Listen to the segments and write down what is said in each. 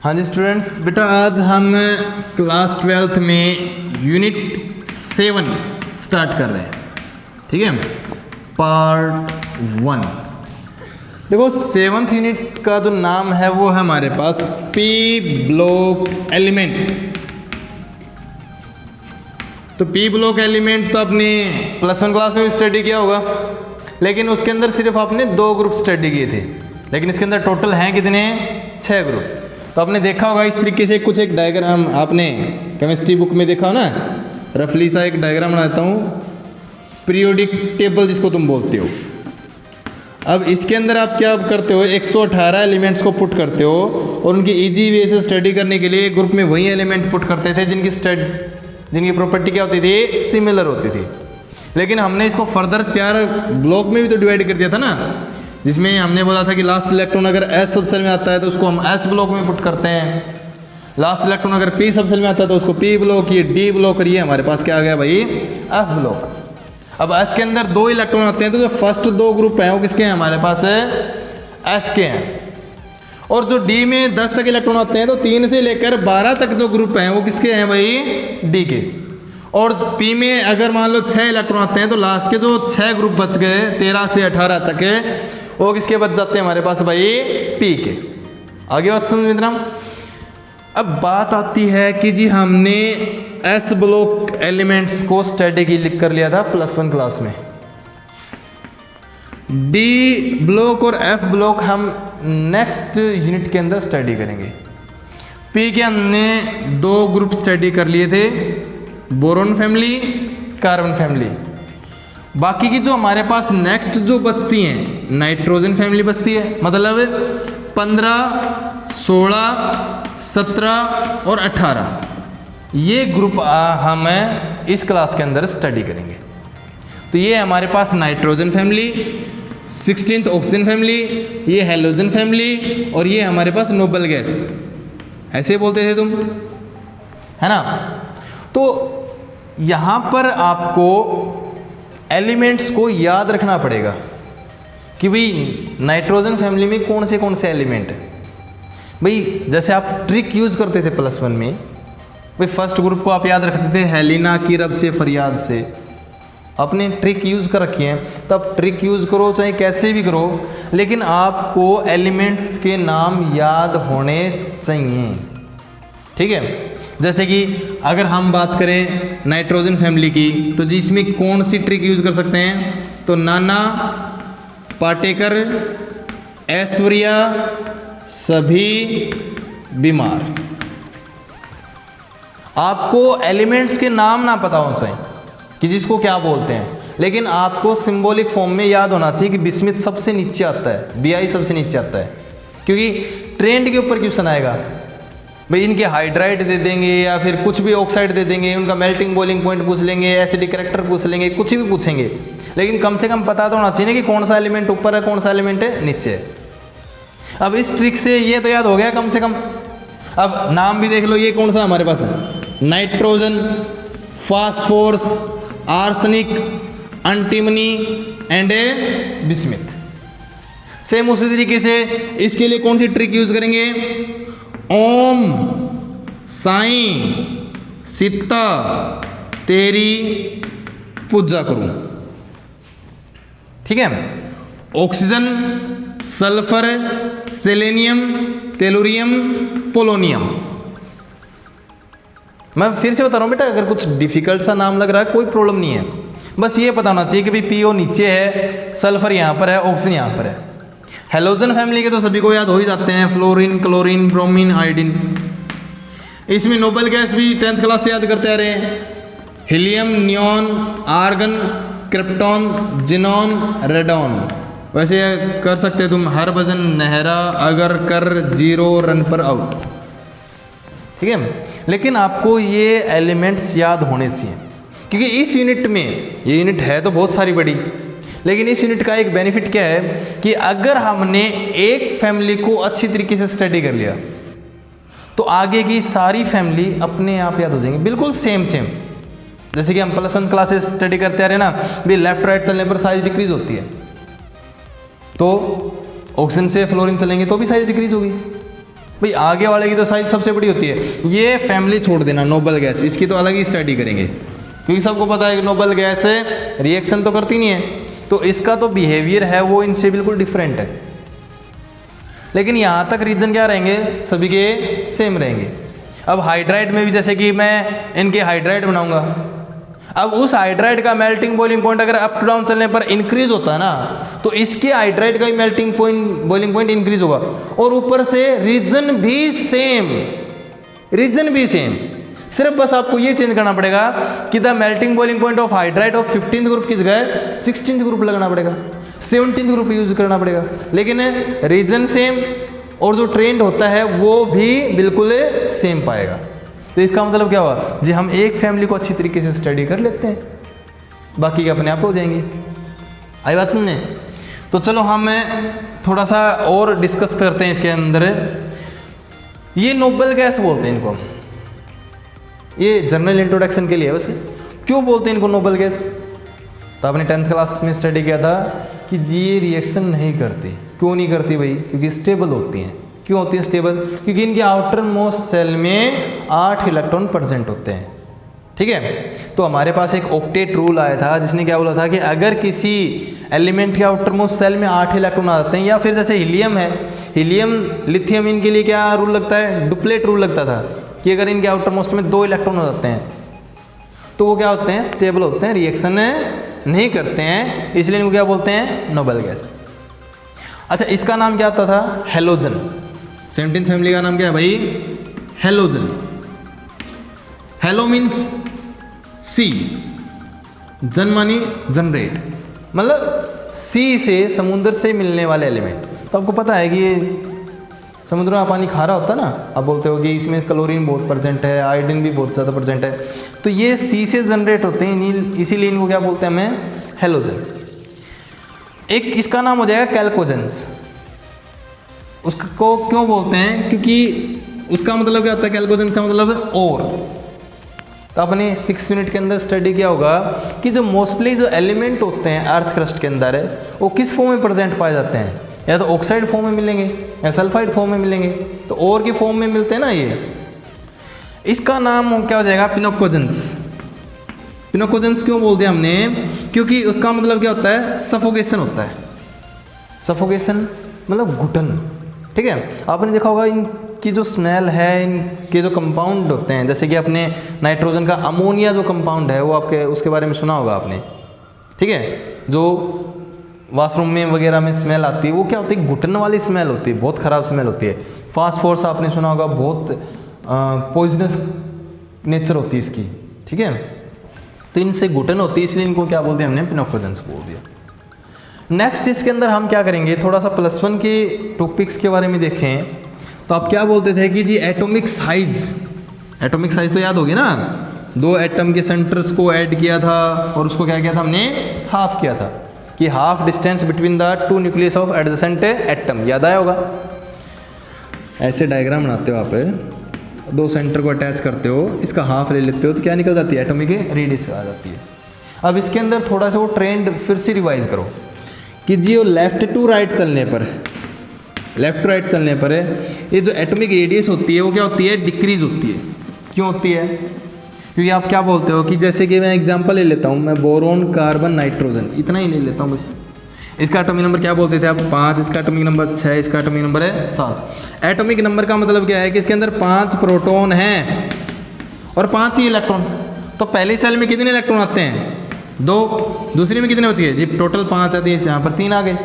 हाँ जी स्टूडेंट्स, बेटा आज हम क्लास 12th में यूनिट 7 स्टार्ट कर रहे हैं। ठीक है, पार्ट 1। देखो 7th यूनिट का जो नाम है वो है हमारे पास पी ब्लॉक एलिमेंट। तो पी ब्लॉक एलिमेंट तो आपने +1 क्लास में भी स्टडी किया होगा, लेकिन उसके अंदर सिर्फ आपने 2 ग्रुप स्टडी किए थे, लेकिन इसके अंदर टोटल हैं कितने, 6 ग्रुप। तो आपने देखा होगा इस तरीके से कुछ एक डायग्राम आपने केमिस्ट्री बुक में देखा हो ना, रफली सा एक डायग्राम बनाता हूँ, पीरियोडिक टेबल जिसको तुम बोलते हो। अब इसके अंदर आप क्या करते हो, 118 एलिमेंट्स को पुट करते हो और उनकी इजी वे से स्टडी करने के लिए ग्रुप में वही एलिमेंट पुट करते थे जिनकी प्रॉपर्टी क्या होती थी, सिमिलर होती थी। लेकिन हमने इसको फर्दर 4 ब्लॉक में भी तो डिवाइड कर दिया था ना, जिसमें हमने बोला था कि लास्ट इलेक्ट्रॉन अगर एस सब सेल में आता है तो उसको हम एस ब्लॉक में पुट करते हैं, लास्ट इलेक्ट्रॉन अगर पी सब सेल में आता है तो उसको पी ब्लॉक, ये डी ब्लॉक, और ये हमारे पास क्या आ गया भाई, एफ ब्लॉक। अब एस के अंदर 2 इलेक्ट्रॉन आते हैं तो जो फर्स्ट 2 ग्रुप हैं वो किसके हैं, हमारे पास है एस के हैं। और जो डी में 10 तक इलेक्ट्रॉन आते हैं तो 3 से लेकर 12 तक जो ग्रुप हैं वो किसके हैं भाई, डी के। और पी में अगर मान लो 6 इलेक्ट्रॉन आते हैं तो लास्ट के जो 6 ग्रुप बच गए 13 से 18 तक है वो किसके बच जाते हैं हमारे पास भाई, पी के। आगे बात समझ मित्रा। अब बात आती है कि जी हमने एस ब्लॉक एलिमेंट्स को स्टडी कर लिया था +1 क्लास में, डी ब्लॉक और एफ ब्लॉक हम नेक्स्ट यूनिट के अंदर स्टडी करेंगे। पी के हमने 2 ग्रुप स्टडी कर लिए थे, बोरोन फैमिली, कार्बन फैमिली। बाकी की जो हमारे पास नेक्स्ट जो बचती हैं, नाइट्रोजन फैमिली बचती है, मतलब 15, 16, 17 और 18 ये ग्रुप हम इस क्लास के अंदर स्टडी करेंगे। तो ये हमारे पास nitrogen family, 16th oxygen family, ये हेलोजन फैमिली, और ये हमारे पास नोबल गैस, ऐसे बोलते थे तुम, है ना। तो यहाँ पर आपको एलिमेंट्स को याद रखना पड़ेगा कि भाई नाइट्रोजन फैमिली में कौन से एलिमेंट है। भाई जैसे आप ट्रिक यूज़ करते थे +1 में, भाई फर्स्ट ग्रुप को आप याद रखते थे हेलिना की रब से फरियाद से, अपने ट्रिक यूज़ कर रखी है, तब ट्रिक यूज़ करो चाहे कैसे भी करो, लेकिन आपको एलिमेंट्स के नाम याद होने चाहिए। ठीक है, जैसे कि अगर हम बात करें नाइट्रोजन फैमिली की तो जी इसमें कौन सी ट्रिक यूज़ कर सकते हैं, तो नाना, पाटेकर, ऐश्वर्या, सभी, बीमार। आपको एलिमेंट्स के नाम ना पता होना चाहिए कि जिसको क्या बोलते हैं, लेकिन आपको सिंबॉलिक फॉर्म में याद होना चाहिए कि बिस्मिथ सबसे नीचे आता है, बीआई सबसे नीचे आता है, क्योंकि ट्रेंड के ऊपर क्वेश्चन आएगा। भाई इनके हाइड्राइड दे देंगे या फिर कुछ भी ऑक्साइड दे देंगे, उनका मेल्टिंग बॉइलिंग पॉइंट पूछ लेंगे, एसिडिक कैरेक्टर पूछ लेंगे, कुछ भी पूछेंगे, लेकिन कम से कम पता तो होना चाहिए ना कि कौन सा एलिमेंट ऊपर है, कौन सा एलिमेंट है नीचे है। अब इस ट्रिक से ये तो याद हो गया कम से कम। अब नाम भी देख लो, ये कौन सा हमारे पास है, nitrogen, phosphorus, arsenic, antimony and bismuth. Same उसी तरीके से इसके लिए कौन सी ट्रिक यूज करेंगे, ओम, साईं, सीता, तेरी पूजा करूं। ठीक है, ऑक्सीजन, सल्फर, सेलेनियम, तेलुरियम, पोलोनियम। मैं फिर से बता रहा हूं बेटा, अगर कुछ डिफिकल्ट सा नाम लग रहा है कोई प्रॉब्लम नहीं है, बस ये पता होना चाहिए कि भाई पीओ नीचे है, सल्फर यहां पर है, ऑक्सीजन यहां पर है। हेलोजन फैमिली के तो सभी को याद हो ही जाते हैं, फ्लोरीन, क्लोरीन, ब्रोमीन, आयोडीन। इसमें नोबल गैस भी 10th क्लास से याद करते आ रहे हैं, helium, neon, argon, krypton, xenon, radon. वैसे कर सकते हो तुम, हर वजन, नहरा, अगर, कर, जीरो, रन पर आउट। ठीक है, लेकिन आपको ये एलिमेंट्स याद होने चाहिए, क्योंकि इस यूनिट में, ये यूनिट है तो बहुत सारी बड़ी, लेकिन इस यूनिट का एक बेनिफिट क्या है कि अगर हमने एक फैमिली को अच्छी तरीके से स्टडी कर लिया तो आगे की सारी फैमिली अपने आप याद हो जाएंगी, बिल्कुल सेम। जैसे कि हम +1 क्लासेस स्टडी करते आ रहे हैं ना, भी लेफ्ट राइट चलने पर साइज डिक्रीज होती है, तो ऑक्सीजन से फ्लोरीन चलेंगे तो भी साइज डिक्रीज होगी, भाई आगे वाले की तो साइज सबसे बड़ी होती है। ये फैमिली छोड़ देना, नोबल गैस, इसकी तो अलग ही स्टडी करेंगे, क्योंकि सबको पता है कि नोबल गैस रिएक्शन तो करती नहीं है, तो इसका तो बिहेवियर है वो इनसे बिल्कुल डिफरेंट है। लेकिन यहाँ तक रीजन क्या रहेंगे, सभी के सेम रहेंगे। अब हाइड्राइड में भी जैसे कि मैं इनके हाइड्राइड बनाऊंगा, अब उस हाइड्राइड का मेल्टिंग बॉइलिंग पॉइंट अगर अप टू डाउन चलने पर इंक्रीज होता है ना, तो इसके हाइड्राइड का ही melting point boiling point increase होगा, और ऊपर से रीजन भी सेम, रीजन भी सेम। सिर्फ बस आपको ये चेंज करना पड़ेगा कि the melting boiling point of hydride of 15th group की जगह 16th ग्रुप लगाना पड़ेगा, 17th ग्रुप यूज करना पड़ेगा, लेकिन रीजन सेम और जो ट्रेंड होता है वो भी बिल्कुल सेम पाएगा। तो इसका मतलब क्या हुआ जी, हम एक फैमिली को अच्छी तरीके से स्टडी कर लेते हैं, बाकी के अपने आप हो जाएंगे। आई बात सुनने? तो चलो हम थोड़ा सा और डिस्कस करते हैं इसके अंदर। ये नोबल गैस बोलते हैं इनको, ये जनरल इंट्रोडक्शन के लिए वैसे क्यों बोलते हैं इनको नोबल गैस। तो आपने 10th क्लास में स्टडी किया था कि जी ये रिएक्शन नहीं करती। क्यों नहीं करती भाई? क्योंकि स्टेबल होती हैं। क्यों होती है स्टेबल? क्योंकि इनके आउटर मोस्ट सेल में 8 इलेक्ट्रॉन प्रेजेंट होते हैं। ठीक है, तो हमारे पास एक ऑक्टेट रूल आया था जिसने क्या बोला था कि अगर किसी एलिमेंट के आउटर मोस्ट सेल में 8 इलेक्ट्रॉन आ जाते हैं, या फिर जैसे हीलियम है, हीलियम लिथियम, इनके लिए क्या रूल लगता है? डुप्लेट रूल लगता था कि अगर इनके आउटर मोस्ट में 2 इलेक्ट्रॉन हो जाते हैं तो वो क्या होते हैं? स्टेबल होते हैं, रिएक्शन नहीं करते हैं, इसलिए इनको क्या बोलते हैं? Noble gas. अच्छा, इसका नाम क्या होता था? हेलोजन। 17th फैमिली का नाम क्या है भाई? हेलोजन। हेलो मीन्स सी, जन मानी जनरेट, मतलब सी से, समुद्र से मिलने वाले एलिमेंट। तो आपको पता है कि ये समुद्र में पानी खारा होता है ना, आप बोलते हो कि इसमें क्लोरीन बहुत प्रेजेंट है, आयोडीन भी बहुत ज़्यादा प्रेजेंट है, तो ये सी से जनरेट होते हैं, इसीलिए इनको क्या बोलते हैं हमें? हेलोजन। एक इसका नाम हो जाएगा कैल्कोजेंस। उसको क्यों बोलते हैं? क्योंकि उसका मतलब क्या होता है? कैल्कोजेंस का मतलब है और। तो आपने 6th यूनिट के अंदर स्टडी किया होगा कि जो मोस्टली जो एलिमेंट होते हैं अर्थ क्रस्ट के अंदर है, वो किस फॉर्म में प्रेजेंट पाए जाते हैं? या तो ऑक्साइड फॉर्म में मिलेंगे या सल्फाइड फॉर्म में मिलेंगे, तो और की फॉर्म में मिलते हैं ना ये। इसका नाम क्या हो जाएगा? पिनोकोजेंस। पिनोकोजेंस क्यों बोलते हैं हमने? क्योंकि उसका मतलब क्या होता है? सफोकेशन होता है। सफोकेशन मतलब घुटन। ठीक है, आपने देखा होगा इनकी जो स्मेल है, इनके जो कंपाउंड होते हैं, जैसे कि अपने नाइट्रोजन का अमोनिया जो कंपाउंड है वो आपके उसके बारे में सुना होगा आपने। ठीक है, जो वॉशरूम में वगैरह में स्मेल आती है वो क्या होती है? घुटन वाली स्मेल होती है, बहुत ख़राब स्मेल होती है। फास्फोरस आपने सुना होगा, बहुत पॉइजनस नेचर होती है इसकी। ठीक है, तो इनसे घुटन होती है, इसलिए इनको क्या बोलते हैं? हमने पिनोकोजेंस बोल दिया। नेक्स्ट इसके अंदर हम क्या करेंगे, थोड़ा सा +1 के टॉपिक्स के बारे में देखें। तो आप क्या बोलते थे कि जी एटॉमिक साइज, एटॉमिक साइज तो याद होगी ना, 2 एटम के सेंटर्स को ऐड किया था और उसको क्या किया था हमने? हाफ किया था, कि half distance between the 2 nucleus of adjacent atom. याद आया होगा? ऐसे डायग्राम बनाते हो आप, 2 सेंटर को अटैच करते हो, इसका हाफ ले लेते हो तो क्या निकल जाती है? एटॉमिक रेडियस आ जाती है। अब इसके अंदर थोड़ा सा वो ट्रेंड फिर से रिवाइज करो कि जी लेफ्ट टू राइट चलने पर, लेफ्ट टू राइट चलने पर ये जो एटॉमिक रेडियस होती है वो क्या होती है? डिक्रीज होती है। क्यों होती है? क्योंकि आप क्या बोलते हो कि जैसे कि मैं एग्जांपल ले लेता हूँ, मैं बोरोन, कार्बन, नाइट्रोजन, इतना ही ले लेता हूँ बस। इसका एटॉमिक नंबर क्या बोलते थे आप? 5, इसका एटॉमिक नंबर 6, इसका एटॉमिक नंबर है 7। एटॉमिक नंबर का मतलब क्या है कि इसके अंदर 5 प्रोटॉन हैं और 5 ही इलेक्ट्रॉन। तो पहली सेल में कितने इलेक्ट्रॉन आते हैं? 2। दूसरी में कितने बच गए जी? टोटल 5 आती है, यहाँ पर 3 आ गए।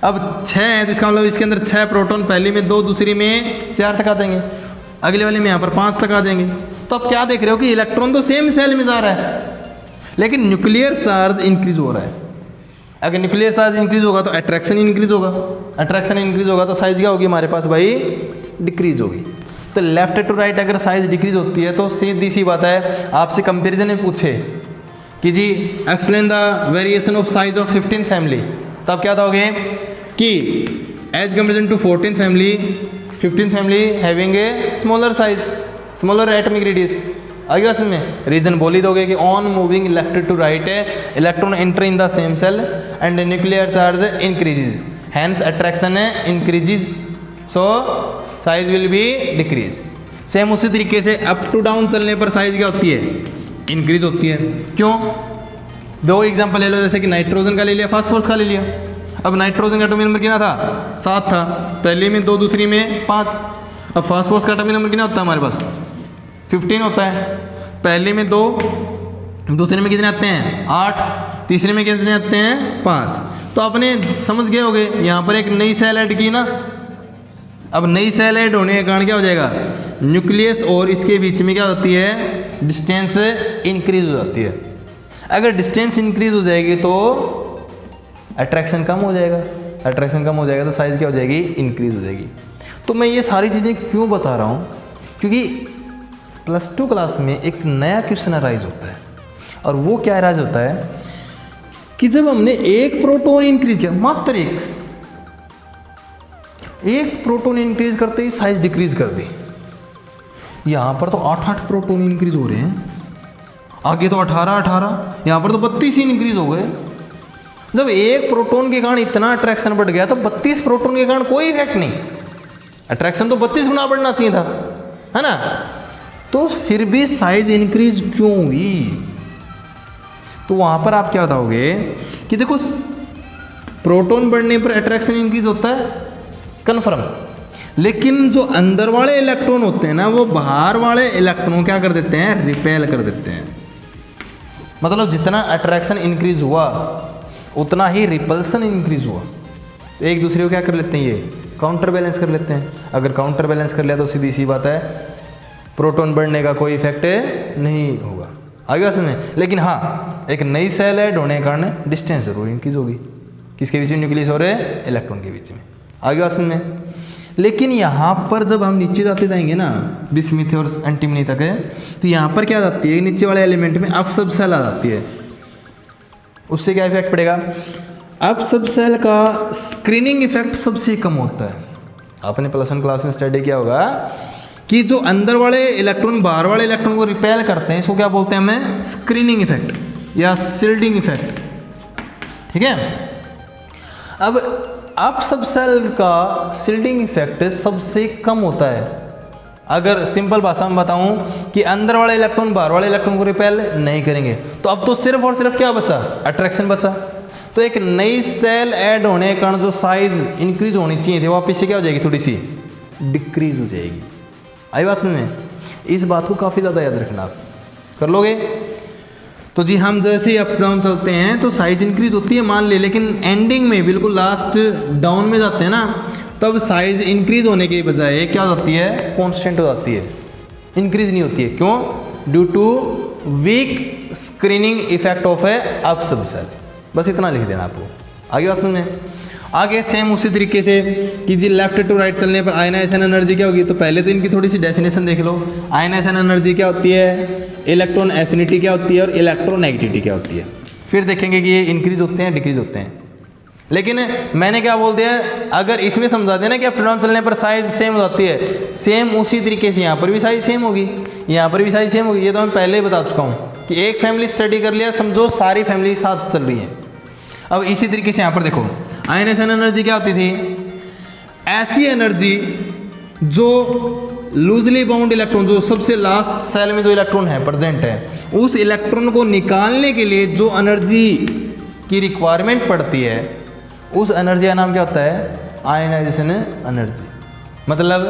अब 6 है तो इसका मतलब इसके अंदर 6 प्रोटॉन, पहली में 2, दूसरी में 4 तक आ जाएंगे, अगले वाले में यहाँ पर 5 तक आ जाएंगे। तो आप क्या देख रहे हो कि इलेक्ट्रॉन तो सेम सेल में जा रहा है, लेकिन न्यूक्लियर चार्ज इंक्रीज हो रहा है। अगर न्यूक्लियर चार्ज इंक्रीज होगा तो अट्रैक्शन इंक्रीज होगा, अट्रैक्शन इंक्रीज होगा तो साइज क्या होगी हमारे पास भाई? डिक्रीज होगी। तो लेफ्ट टू राइट अगर साइज डिक्रीज होती है तो सीधी सी बात है, आपसे कंपेरिजन में पूछे कि जी explain the variation of size of 15th family, तो आप क्या दोगे कि as comparison to 14th family, 15th family having a smaller size, smaller atomic radius. आगे बात में रीजन बोल ही दोगे कि on moving left to right electron enter in the same shell and nuclear charge increases, hence attraction increases, so size will be decrease. Same उसी तरीके से अप टू डाउन चलने पर साइज क्या होती है, इंक्रीज होती है। क्यों? दो एग्जांपल ले लो, जैसे कि नाइट्रोजन का ले लिया, फास्फोरस का ले लिया। अब नाइट्रोजन का एटॉमिक नंबर कितना था, 7 था, पहले में 2, दूसरी में 5। अब फास्फोरस का एटॉमिक नंबर कितना होता है हमारे पास, 15 होता है। पहले में 2, दूसरे में कितने आते हैं, 8, तीसरे में कितने आते हैं, 5। तो आपने समझ गए होगे, यहाँ पर एक नई सेल ऐड की ना। अब नई सेल ऐड होने के कारण क्या हो जाएगा, न्यूक्लियस और इसके बीच में क्या होती है, डिस्टेंस इंक्रीज हो जाती है। अगर डिस्टेंस इंक्रीज हो जाएगी तो अट्रैक्शन कम हो जाएगा, अट्रैक्शन कम हो जाएगा तो साइज क्या हो जाएगी, इंक्रीज हो जाएगी। तो मैं ये सारी चीज़ें क्यों बता रहा हूँ, क्योंकि +2 क्लास में एक नया क्वेश्चन अराइज होता है। और वो क्या अराइज होता है कि जब हमने एक प्रोटॉन इंक्रीज किया, मात्र एक प्रोटॉन इंक्रीज करते ही साइज डिक्रीज कर दी। यहाँ पर तो 8 प्रोटॉन इंक्रीज हो रहे हैं, आगे तो 18, यहाँ पर तो 32 ही इंक्रीज हो गए। जब एक प्रोटॉन के कारण इतना अट्रैक्शन बढ़ गया तो 32 प्रोटॉन के कारण कोई इफेक्ट नहीं, अट्रैक्शन तो 32 गुना बढ़ना चाहिए था, है ना। तो फिर भी साइज इंक्रीज क्यों हुई? तो वहां पर आप क्या बताओगे कि देखो प्रोटॉन बढ़ने पर अट्रैक्शन इंक्रीज होता है, कन्फर्म। लेकिन जो अंदर वाले इलेक्ट्रॉन होते हैं ना, वो बाहर वाले इलेक्ट्रॉन क्या कर देते हैं, रिपेल कर देते हैं। मतलब जितना अट्रैक्शन इंक्रीज हुआ उतना ही रिपल्सन इंक्रीज हुआ। तो एक दूसरे को क्या कर लेते हैं, ये काउंटर बैलेंस कर लेते हैं। अगर काउंटर बैलेंस कर लिया तो सीधी सी बात है, प्रोटॉन बढ़ने का कोई इफेक्ट नहीं होगा, आगे बात समझ। लेकिन हाँ, एक नई सेल ऐड होने के कारण डिस्टेंस जरूर इंक्रीज होगी, किसके बीच में, न्यूक्लियस और इलेक्ट्रॉन के बीच में, आगे बात समझ। लेकिन यहाँ पर जब हम नीचे जाते जाएंगे ना, बिस्मिथ और एंटीमनी तक है, तो यहाँ पर क्या जाती है, नीचे वाले एलिमेंट में अप सब सेल आ जाती है। उससे क्या इफेक्ट पड़ेगा, अप सब सेल का स्क्रीनिंग इफेक्ट सबसे कम होता है। आपने +1 क्लास में स्टडी किया होगा कि जो अंदर वाले इलेक्ट्रॉन बाहर वाले इलेक्ट्रॉन को रिपेल करते हैं, इसको क्या बोलते हैं हमें, स्क्रीनिंग इफेक्ट या शील्डिंग इफेक्ट, ठीक है। अब अप सब सेल का शील्डिंग इफेक्ट सबसे कम होता है। अगर सिंपल भाषा में बताऊं कि अंदर वाले इलेक्ट्रॉन बाहर वाले इलेक्ट्रॉन को रिपेल नहीं करेंगे, तो अब तो सिर्फ और सिर्फ क्या बचा, अट्रैक्शन बचा। तो एक नई सेल ऐड होने के कारण जो साइज इंक्रीज होनी चाहिए थी, वापस से क्या हो जाएगी, थोड़ी सी डिक्रीज हो जाएगी। आई बात समझ में? इस बात को काफ़ी ज़्यादा याद रखना, आप कर लोगे। तो जी हम जैसे ही अप डाउन चलते हैं तो साइज इंक्रीज होती है मान ले, लेकिन एंडिंग में बिल्कुल लास्ट डाउन में जाते हैं ना, तब साइज इंक्रीज होने के बजाय क्या हो जाती है, कांस्टेंट हो जाती है, इंक्रीज नहीं होती है। क्यों? Due to weak screening effect of a up sub cell. बस इतना लिख देना आपको, आगे बात समझ में। आगे सेम उसी तरीके से कि जी लेफ्ट टू राइट चलने पर आयनाइजेशन एनर्जी क्या होगी, तो पहले तो इनकी थोड़ी सी डेफिनेशन देख लो। आयनाइजेशन एनर्जी क्या होती है, इलेक्ट्रॉन एफिनिटी क्या होती है और इलेक्ट्रोनेगेटिविटी क्या होती है। फिर देखेंगे कि ये इंक्रीज होते हैं डिक्रीज होते हैं। लेकिन मैंने क्या बोल दिया, अगर इसमें समझा दिया ना कि अप डाउन चलने पर साइज सेम हो जाती है, सेम उसी तरीके से यहाँ पर भी साइज सेम होगी, यहाँ पर भी साइज सेम होगी। ये तो मैं पहले ही बता चुका हूँ कि एक फैमिली स्टडी कर लिया, समझो सारी फैमिली साथ चल रही है। अब इसी तरीके से यहाँ पर देखो, आयनाइजेशन एनर्जी क्या होती थी, ऐसी एनर्जी जो लूजली बाउंड इलेक्ट्रॉन, जो सबसे लास्ट सेल में जो इलेक्ट्रॉन है प्रेजेंट है, उस इलेक्ट्रॉन को निकालने के लिए जो एनर्जी की रिक्वायरमेंट पड़ती है, उस एनर्जी का नाम क्या होता है, आयनाइजेशन एनर्जी। मतलब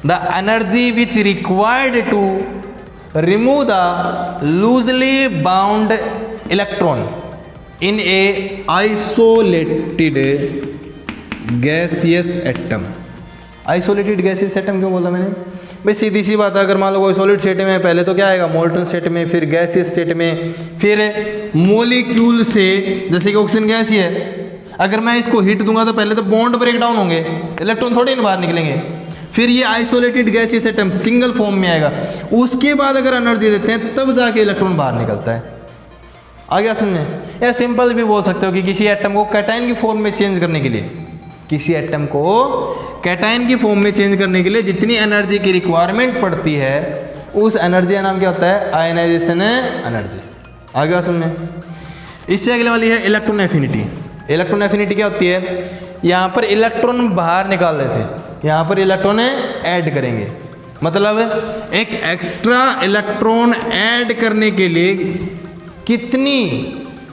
the energy which required to remove the loosely bound electron in a isolated gaseous atom. Isolated gaseous atom क्यों बोला मैंने भाई, सीधी सी बात है। अगर मान लो कोई सॉलिड स्टेट में, पहले तो क्या आएगा, मोल्टन स्टेट में, फिर गैसियस स्टेट में, फिर मॉलिक्यूल से, जैसे कि ऑक्सीजन गैस ही है, अगर मैं इसको हीट दूंगा तो पहले तो बॉन्ड ब्रेक डाउन होंगे, इलेक्ट्रॉन थोड़े बाहर निकलेंगे। फिर ये isolated gaseous atom single form में आएगा, उसके बाद अगर एनर्जी देते हैं तब जाके इलेक्ट्रॉन बाहर निकलता है। आगे समझ, या सिंपल भी बोल सकते हो कि किसी एटम को कैटायन की फॉर्म में चेंज करने के लिए, किसी एटम को कैटायन की फॉर्म में चेंज करने के लिए जितनी एनर्जी की रिक्वायरमेंट पड़ती है, उस एनर्जी का नाम क्या होता है, आयनाइजेशन एनर्जी। आगे समझ। इससे अगले वाली है इलेक्ट्रॉन एफिनिटी। इलेक्ट्रॉन एफिनिटी क्या होती है, यहाँ पर इलेक्ट्रॉन बाहर निकाल रहे थे, यहाँ पर इलेक्ट्रॉन ऐड करेंगे। मतलब एक एक्स्ट्रा इलेक्ट्रॉन ऐड करने के लिए कितनी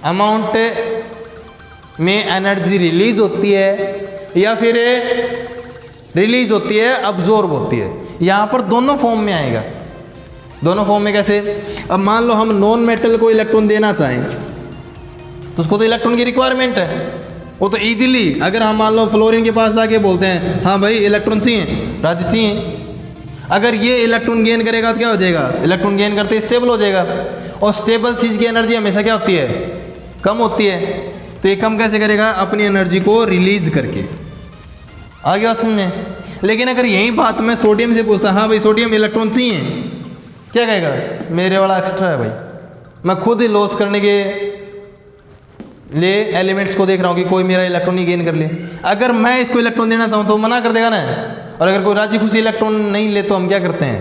अमाउंट में एनर्जी रिलीज होती है या फिर रिलीज होती है, अब्जॉर्ब होती है। यहाँ पर दोनों फॉर्म में आएगा। दोनों फॉर्म में कैसे? अब मान लो हम नॉन मेटल को इलेक्ट्रॉन देना चाहें तो उसको तो इलेक्ट्रॉन की रिक्वायरमेंट है। वो तो इजीली, अगर हम मान लो फ्लोरीन के पास जाके बोलते हैं हाँ भाई इलेक्ट्रॉन चाहिए, राजी चाहिए, अगर ये इलेक्ट्रॉन गेन करेगा तो क्या हो जाएगा? इलेक्ट्रॉन गेन करते स्टेबल हो जाएगा। और स्टेबल चीज़ की एनर्जी हमेशा क्या होती है? कम होती है। तो ये कम कैसे करेगा? अपनी एनर्जी को रिलीज करके। आगे बात समझ में? लेकिन अगर यही बात मैं सोडियम से पूछता, हाँ भाई सोडियम इलेक्ट्रॉन चाहिए, क्या कहेगा? मेरे वाला एक्स्ट्रा है भाई, मैं खुद ही लॉस करने के लिए एलिमेंट्स को देख रहा हूँ कि कोई मेरा इलेक्ट्रॉन ही गेन कर ले। अगर मैं इसको इलेक्ट्रॉन देना चाहूँ तो मना कर देगा ना। और अगर कोई राजी खुशी इलेक्ट्रॉन नहीं ले तो हम क्या करते हैं?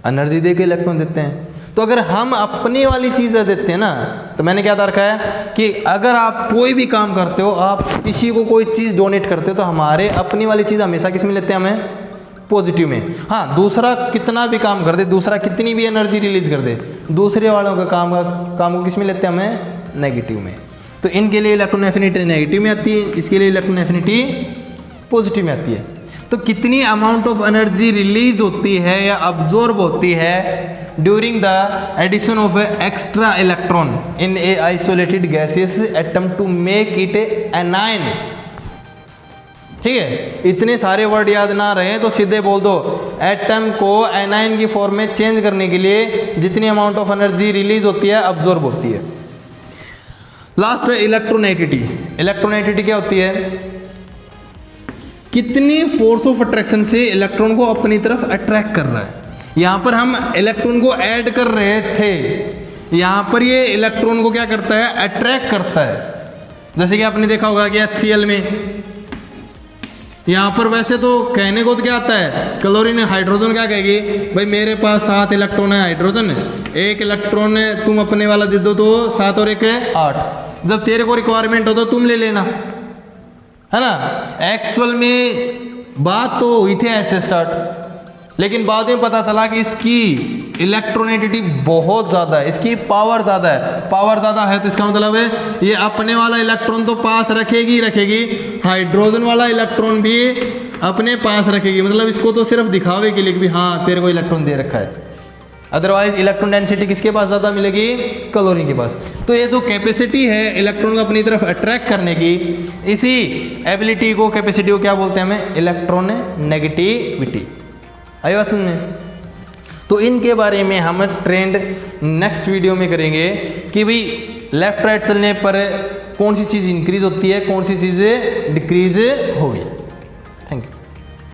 एनर्जी दे के इलेक्ट्रॉन देते हैं। तो अगर हम अपनी वाली चीज़ें देते हैं ना, तो मैंने क्या रखा है कि अगर आप कोई भी काम करते हो, आप किसी को कोई चीज़ डोनेट करते हो, तो हमारे अपनी वाली चीज़ हमेशा किस में लेते हैं? हमें पॉजिटिव में। हाँ, दूसरा कितना भी काम कर दे, दूसरा कितनी भी एनर्जी रिलीज कर दे, दूसरे वालों का काम को किस में लेते हैं? हमें नेगेटिव में। तो इनके लिए इलेक्ट्रॉन एफिनिटी नेगेटिव में आती है, इसके लिए इलेक्ट्रॉन एफिनिटी पॉजिटिव में आती है। तो कितनी अमाउंट ऑफ एनर्जी रिलीज होती है या अब्जॉर्ब होती है during the addition of extra electron in a isolated gaseous atom to make it anion. ठीक है, इतने सारे वर्ड याद ना रहे तो सीधे बोल दो, एटम को एनाइन की फॉर्म में चेंज करने के लिए जितनी अमाउंट ऑफ एनर्जी रिलीज होती है, अब्जॉर्ब होती है। लास्ट है इलेक्ट्रोनेगेटिविटी। इलेक्ट्रोनेगेटिविटी क्या होती है? कितनी फोर्स ऑफ अट्रैक्शन से इलेक्ट्रॉन को अपनी तरफ अट्रैक्ट कर रहा है। यहाँ पर हम इलेक्ट्रॉन को ऐड कर रहे थे, यहाँ पर ये इलेक्ट्रॉन को क्या करता है? अट्रैक्ट करता है। जैसे कि आपने देखा होगा कि HCl में यहाँ पर वैसे तो कहने को तो क्या आता है? क्लोरीन हाइड्रोजन क्या कहेगी? भाई मेरे पास 7 इलेक्ट्रॉन है हाइड्रोजन, 1 इलेक्ट्रॉन तुम अपने वाला दे दो तो 7 और 1 है 8। जब तेरे को रिक्वायरमेंट हो तो तुम ले लेना, है ना। एक्चुअल में बात तो हुई थी ऐसे स्टार्ट, लेकिन बाद में पता चला कि इसकी इलेक्ट्रोनेगेटिविटी बहुत ज़्यादा है, इसकी पावर ज़्यादा है। पावर ज़्यादा है तो इसका मतलब है ये अपने वाला इलेक्ट्रॉन तो पास रखेगी, हाइड्रोजन वाला इलेक्ट्रॉन भी अपने पास रखेगी। मतलब इसको तो सिर्फ दिखावे के लिए कि हाँ तेरे को इलेक्ट्रॉन दे रखा है। अदरवाइज इलेक्ट्रॉन डेंसिटी किसके पास ज़्यादा मिलेगी? क्लोरीन के पास। तो ये जो कैपेसिटी है इलेक्ट्रॉन को अपनी तरफ अट्रैक्ट करने की, इसी एबिलिटी को, कैपेसिटी को क्या बोलते हैं? हमें इलेक्ट्रॉन नेगेटिविटी। आई बात समझ में? तो इनके बारे में हम ट्रेंड नेक्स्ट वीडियो में करेंगे कि भाई लेफ्ट राइट चलने पर कौन सी चीज़ इंक्रीज होती है, कौन सी चीज़ें डिक्रीज होगी।